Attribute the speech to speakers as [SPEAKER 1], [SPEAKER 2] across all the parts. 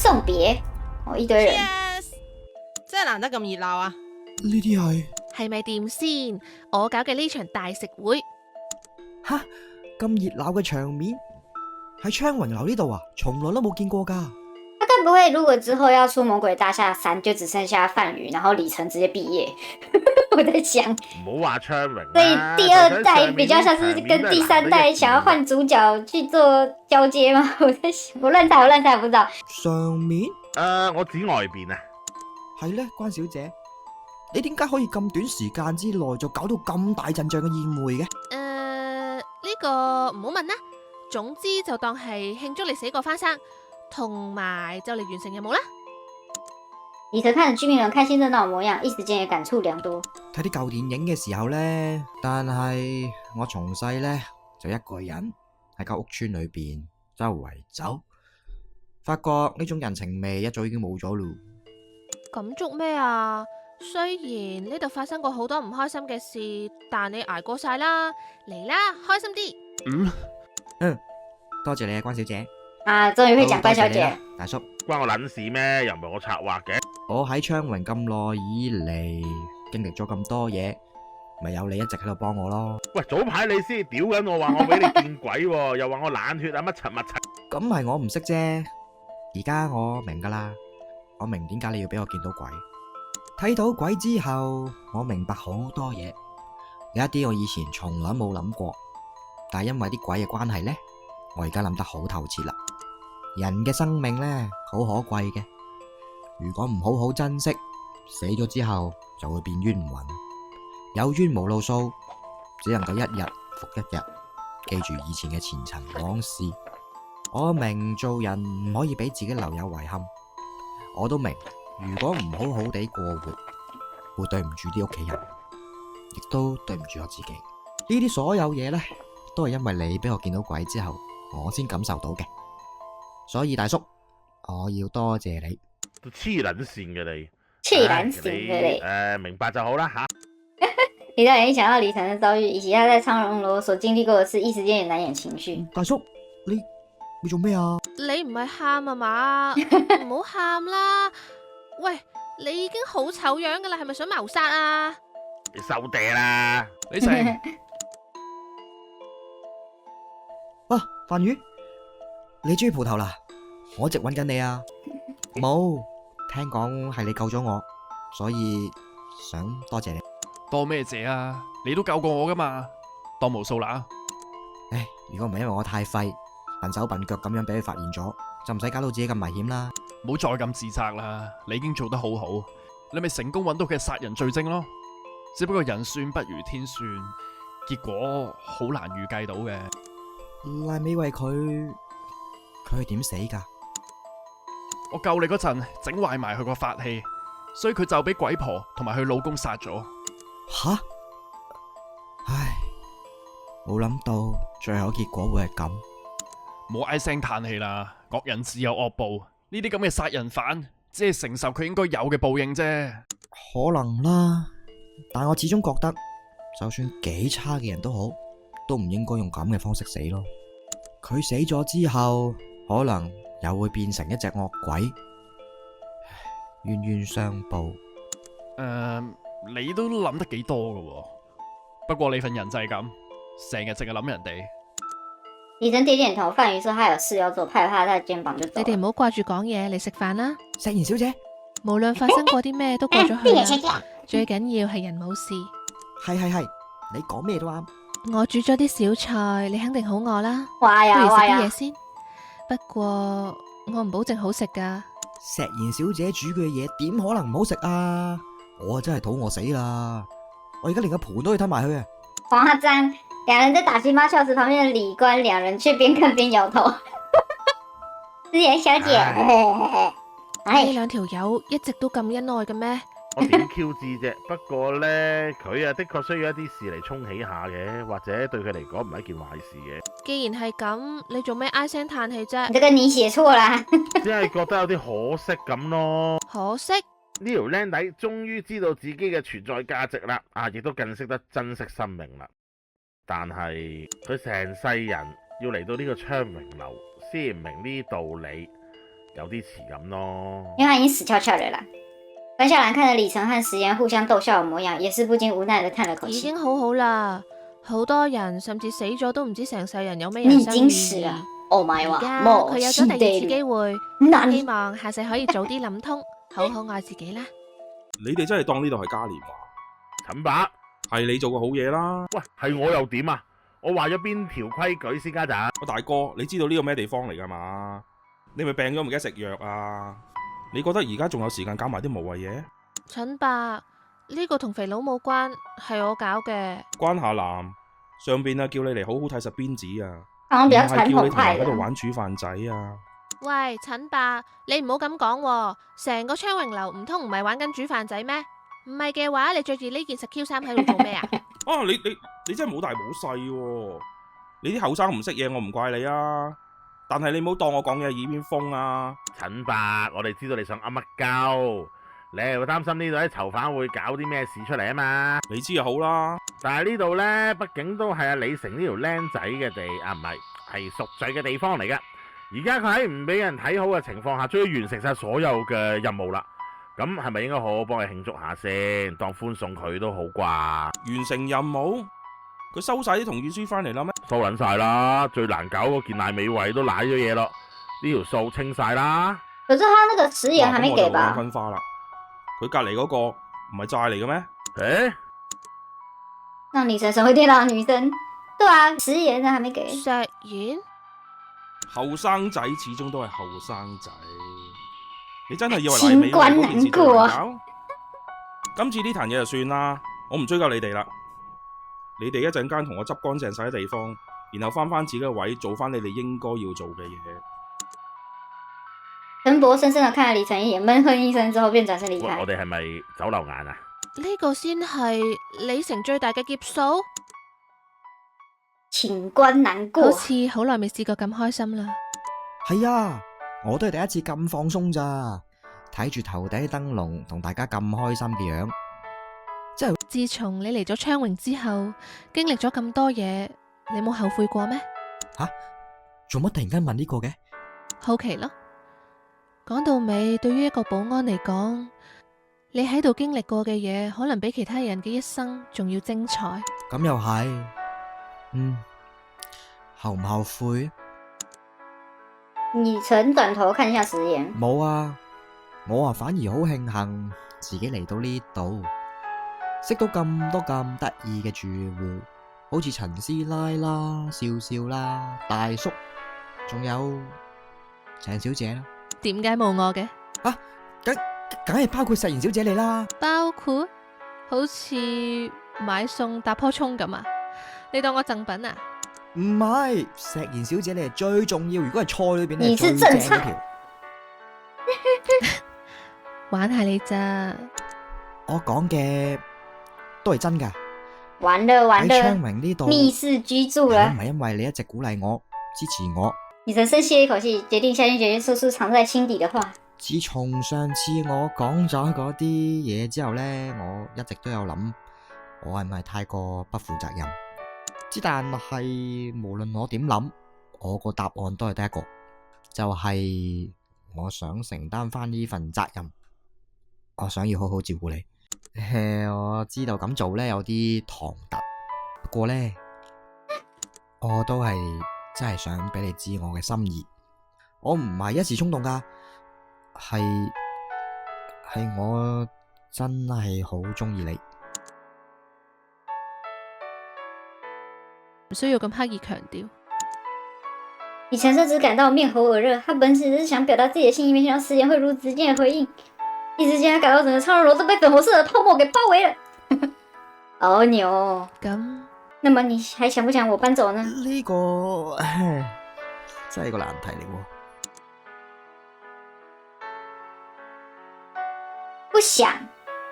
[SPEAKER 1] 送別，一堆人。
[SPEAKER 2] Yes! 真係難得咁熱鬧啊！
[SPEAKER 3] 呢啲
[SPEAKER 2] 係咪掂先？我搞嘅呢場大食會，
[SPEAKER 3] 吓咁熱鬧嘅場面喺昌榮樓呢度啊，從來都冇見過噶。
[SPEAKER 1] 他該不會如果之後要出魔鬼大廈3，就只剩下范宇，然後李晨直接畢業？我在想，
[SPEAKER 4] 唔好話昌榮啦，
[SPEAKER 1] 所以第二代比較像是跟第3代想要換主角去做交接嗎？我在想，我亂猜，不知道。
[SPEAKER 3] 上面
[SPEAKER 4] 我指外邊啊。
[SPEAKER 3] 係呢，關小姐，你點解可以咁短時間之內就搞到咁大陣仗嘅宴會嘅？
[SPEAKER 2] 呢個唔好問啦。總之就當係慶祝你死過翻生，同埋就嚟完成任務啦。
[SPEAKER 1] 李晨看着居民們開心熱鬧模樣，一時間也感觸良多。
[SPEAKER 3] 睇啲舊電影嘅時候呢，但係我從細呢，就一個人喺間屋村裏邊周圍走，發覺呢種人情味一早已經冇咗咯。
[SPEAKER 2] 咁捉咩啊？雖然呢度發生過好多唔開心嘅事，但你捱過晒啦，嚟啦，開心啲。
[SPEAKER 3] 多謝你啊，關小姐。
[SPEAKER 1] 啊，終於會講關小姐。
[SPEAKER 3] 大叔，
[SPEAKER 4] 關我撚事咩？又唔係我策劃嘅。
[SPEAKER 3] 我喺昌榮咁耐以嚟，經歷咗咁多嘢，咪有你一直喺度幫我咯。
[SPEAKER 4] 喂，早排你先屌緊我話我俾你見鬼喎，又話我冷血啊乜柒乜柒。
[SPEAKER 3] 咁係我唔識啫，而家我明噶啦，我明點解你要俾我見到鬼。睇到鬼之後，我明白好多嘢，有一啲我以前從來冇諗過，但係因為啲鬼嘅關係呢，我而家諗得好透徹啦。人嘅生命呢，好可貴嘅，如果唔好好珍惜，死咗之後就會變冤魂，有冤無路訴，只能夠一日復一日，記住以前嘅前塵往事。我明做人唔可以俾自己留有遺憾，我都明如果唔好好地過活，會對唔住啲屋企人，亦都對唔住我自己。呢啲所有嘢呢，都係因為你俾我見到鬼之後，我先感受到嘅。所以大叔，我要多謝你。
[SPEAKER 4] 都黐撚線嘅你，
[SPEAKER 1] 黐撚線嘅你。
[SPEAKER 4] 明白就好啦吓。
[SPEAKER 1] 李導演一想到李晨的遭遇，以及他在昌榮樓所經歷過的事，一時間也難掩情緒。
[SPEAKER 3] 大叔，你做咩啊？
[SPEAKER 2] 你唔係喊啊嘛？唔好喊啦！喂，你已經好醜樣噶啦，係咪想謀殺啊？
[SPEAKER 4] 你收嗲啦！
[SPEAKER 5] 李成，
[SPEAKER 3] 啊，范宇，你終於蒲頭啦！我一直揾緊你啊！冇，聽講係你救咗我，所以想多謝你。
[SPEAKER 5] 多咩謝啊？你都救過我噶嘛，當無數啦。
[SPEAKER 3] 唉，如果唔係因為我太廢，笨手笨腳咁樣俾佢發現咗，就唔使搞到自己咁危險啦。
[SPEAKER 5] 唔好再咁自責啦，你已經做得好好，你咪成功揾到佢嘅殺人罪證咯。只不過人算不如天算，結果好難預計到嘅。
[SPEAKER 3] 賴美惠佢係點死噶？
[SPEAKER 5] 我救你嗰陣整壞埋佢個法器，所以佢就俾鬼婆同埋佢老公殺咗。
[SPEAKER 3] 吓！唉，冇諗到最後結果會係咁。
[SPEAKER 5] 冇唉聲嘆氣啦，惡人自有惡報。呢啲咁嘅殺人犯，只係承受佢應該有嘅報應啫。
[SPEAKER 3] 可能啦，但我始終覺得，就算幾差嘅人都好，都唔應該用咁嘅方式死咯。佢死咗之後，可能又會變成一隻惡鬼，冤冤相報。
[SPEAKER 5] 你都諗得幾多噶喎？不過你份人就係咁，成日淨係諗人哋。
[SPEAKER 1] 李晨點點頭，范宇說他有事要做，拍拍他的肩膀就走。
[SPEAKER 2] 你哋唔好掛住講嘢，嚟食飯啦。
[SPEAKER 3] 石妍小姐，
[SPEAKER 2] 無論發生過啲咩都過咗去啦，最緊要係人冇事。
[SPEAKER 3] 係，你講咩都啱。
[SPEAKER 2] 我煮咗啲小菜，你肯定好餓啦。
[SPEAKER 1] 哇
[SPEAKER 2] 不如食
[SPEAKER 1] 呀哇呀！
[SPEAKER 2] 啲嘢先。不過我唔保證好食噶。
[SPEAKER 3] 石妍小姐煮嘅嘢點可能唔好食啊？我真係肚餓死啦！我而家連個盤都要吞埋去啊！
[SPEAKER 1] 誇張，兩人在打情罵俏時，旁邊的李官兩人卻邊看邊搖頭。思妍小姐，
[SPEAKER 2] 呢
[SPEAKER 1] 唉，
[SPEAKER 2] 兩條友一直都咁恩愛嘅咩？
[SPEAKER 4] 我點 Q 知啫？不過呢，佢啊的確需要一啲事嚟沖起下嘅，或者對佢嚟講唔係一件壞事嘅。
[SPEAKER 2] 既然係咁，你做咩唉聲嘆氣啫？
[SPEAKER 1] 這個你寫錯啦。
[SPEAKER 4] 只係覺得有啲可惜咁咯。
[SPEAKER 2] 可惜
[SPEAKER 4] 呢條僆仔終於知道自己嘅存在價值啦，亦都更識得珍惜生命啦。但係佢成世人要嚟到呢個昌榮樓先唔明呢啲道理，有啲遲咁咯。
[SPEAKER 1] 因為他已經死翹翹了啦。關笑蘭看着李晨和石岩互相逗笑的模樣，也是不禁無奈地嘆了口氣。
[SPEAKER 2] 已經好好啦，好多人甚至死咗都唔知成世人有咩人
[SPEAKER 1] 你已
[SPEAKER 2] 生
[SPEAKER 1] 經死了。Oh my
[SPEAKER 2] 而
[SPEAKER 1] god！
[SPEAKER 2] 家佢有咗第二次機會，
[SPEAKER 1] 難
[SPEAKER 2] 希望下世可以早啲諗通，好好愛自己啦。
[SPEAKER 6] 你哋真係當呢度係嘉年華，
[SPEAKER 4] 陳伯，
[SPEAKER 6] 係你做個好嘢啦。
[SPEAKER 4] 喂，係我又點啊？我話咗邊條規矩先家陣？
[SPEAKER 6] 我大哥，你知道呢個咩地方嚟噶嘛？你咪病咗唔記得食藥啊？你覺得而家仲有時間搞埋啲無謂嘢？
[SPEAKER 2] 陳伯，呢個同肥佬冇關，係我搞嘅。
[SPEAKER 6] 關下南上邊啊，叫你嚟好好睇實鞭子啊，
[SPEAKER 1] 好像比較傳
[SPEAKER 6] 唔係叫你同
[SPEAKER 1] 統派的
[SPEAKER 6] 人喺度。玩煮飯仔啊！
[SPEAKER 2] 喂，陳伯，你唔好咁講喎，成個昌榮樓唔通唔係玩緊煮飯仔咩？唔係嘅話，你着住呢件實 Q 衫喺度做咩啊？
[SPEAKER 6] 啊，你真係冇大冇細喎！你啲後生唔識嘢，我唔怪你啊。但係你唔好當我講嘢耳邊風啊！
[SPEAKER 4] 陳伯，我哋知道你想噏乜鳩，你係會擔心呢度啲囚犯會搞啲咩事出嚟啊嘛？
[SPEAKER 6] 你知就好啦。
[SPEAKER 4] 但係呢度呢，畢竟都係阿李成呢條僆仔嘅地，啊唔係贖罪嘅地方嚟噶。而家佢喺唔俾人睇好嘅情況下，終於完成晒所有嘅任務啦。咁係咪應該好好幫佢慶祝下先，當歡送佢都好啩？
[SPEAKER 6] 完成任務，佢收晒啲同意書翻嚟啦咩？
[SPEAKER 4] 收撚晒啦，最難搞嗰件賴美惠都賴咗嘢咯，呢條數清晒啦。
[SPEAKER 1] 可是他那個食鹽還沒給吧？
[SPEAKER 6] 分花啦，佢隔籬嗰個唔係債嚟嘅咩？
[SPEAKER 4] 誒，
[SPEAKER 1] 讓李晨成為電腦女生。對啊，食鹽呢還沒給。
[SPEAKER 2] 石妍，
[SPEAKER 6] 後生仔始終都係後生仔，你真係以為賴美惠嗰件事最難搞？今次呢壇嘢就算啦，我唔追究你哋啦。你哋一陣間同我執乾淨晒啲地方，然後翻自己嘅位，做翻你哋應該要做嘅嘢。
[SPEAKER 1] 陳博深深地看了李晨一眼，悶哼一聲之後便轉身離開。
[SPEAKER 4] 我哋係咪走漏眼啊？
[SPEAKER 2] 呢個先係李成最大嘅劫數，
[SPEAKER 1] 情關難過。
[SPEAKER 2] 好似好耐未試過咁開心啦。
[SPEAKER 3] 係啊，我都係第一次咁放鬆咋，睇住頭頂燈籠同大家咁開心嘅樣。
[SPEAKER 2] 自從你嚟咗昌榮之後，經歷咗咁多嘢，你冇後悔過咩？
[SPEAKER 3] 做乜突然間問呢個嘅？
[SPEAKER 2] 好奇咯。講到尾，對於一個保安嚟講，你喺度經歷過嘅嘢，可能比其他人嘅一生仲要精彩。
[SPEAKER 3] 咁又係，後唔後悔？
[SPEAKER 1] 李晨轉頭看向食鹽，
[SPEAKER 3] 冇啊，我反而好慶幸自己嚟到呢度，識到咁多咁得意嘅住戶，好似陳師奶啦、笑笑啦、大叔，仲有鄭小姐啦。
[SPEAKER 2] 點解冇我嘅？
[SPEAKER 3] 梗係包括石妍小姐你啦。
[SPEAKER 2] 包括好似買餸搭棵蔥咁啊？你當我贈品啊？
[SPEAKER 3] 唔係，石妍小姐你係最重要，如果係菜裏邊
[SPEAKER 1] 你
[SPEAKER 3] 你係最
[SPEAKER 1] 是正菜
[SPEAKER 3] 正嗰條。
[SPEAKER 2] 玩下你咋？
[SPEAKER 3] 我講嘅都係真噶。
[SPEAKER 1] 完了完
[SPEAKER 3] 喺昌
[SPEAKER 1] 了，
[SPEAKER 3] 榮呢度，
[SPEAKER 1] 密室居住
[SPEAKER 3] 如果
[SPEAKER 1] 了
[SPEAKER 3] 唔。係因為你一直鼓勵我、支持我，
[SPEAKER 1] 李晨深吸了一口氣，決定下定決心說出藏在心底的話。
[SPEAKER 3] 自從上次我講咗嗰啲嘢之後呢，我一直都有諗，我係唔係太過不負責任？之但係無論我點諗，我個答案都係得一個，就係我想承擔翻呢份責任，我想要好好照顧你。我知道咁做呢有啲唐突，不過呢，我都係真係想俾你知我嘅心意，我唔係一時衝動噶。係我真係好鍾意你。
[SPEAKER 2] 唔需要咁刻意強調。
[SPEAKER 1] 李晨甚至感到面紅耳熱，他本只是想表達自己的心意，沒想到食鹽會如此直接的回應。一時間，他感到整個蒼龍樓都被粉紅色的泡沫給包圍了。好牛哦！
[SPEAKER 2] 咁，
[SPEAKER 1] 那麼你還想不想我搬走呢？
[SPEAKER 3] 呢個真係個難題嚟喎。
[SPEAKER 1] 不想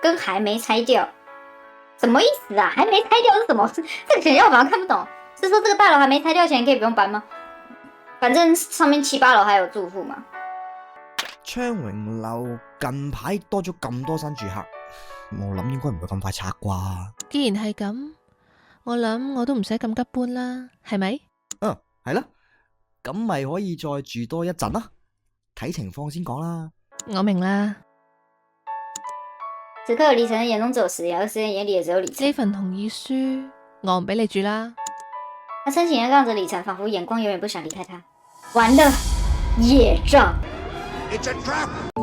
[SPEAKER 1] 跟還沒拆掉，什麼意思啊？還沒拆掉是什麼？這個簡要我好像看不懂。是說這個大樓還沒拆掉前可以不用搬嗎？反正上面7、8樓還有住戶嘛。
[SPEAKER 3] 昌榮樓近排多咗咁多新住客，我諗應該唔會咁快拆啩。
[SPEAKER 2] 既然係咁，我諗我都唔使咁急搬啦，係咪？
[SPEAKER 3] 係啦，咁咪可以再住多一陣啦。睇睇情況先講啦。
[SPEAKER 2] 我明啦，
[SPEAKER 1] 此刻李晨的眼中只有石岩，而石岩眼裡也只有李晨。
[SPEAKER 2] 呢份同意書我唔俾你住啦。
[SPEAKER 1] 他深情地望着李晨，仿佛眼光永遠不想離開他。完了，野仗。
[SPEAKER 7] It's a trap!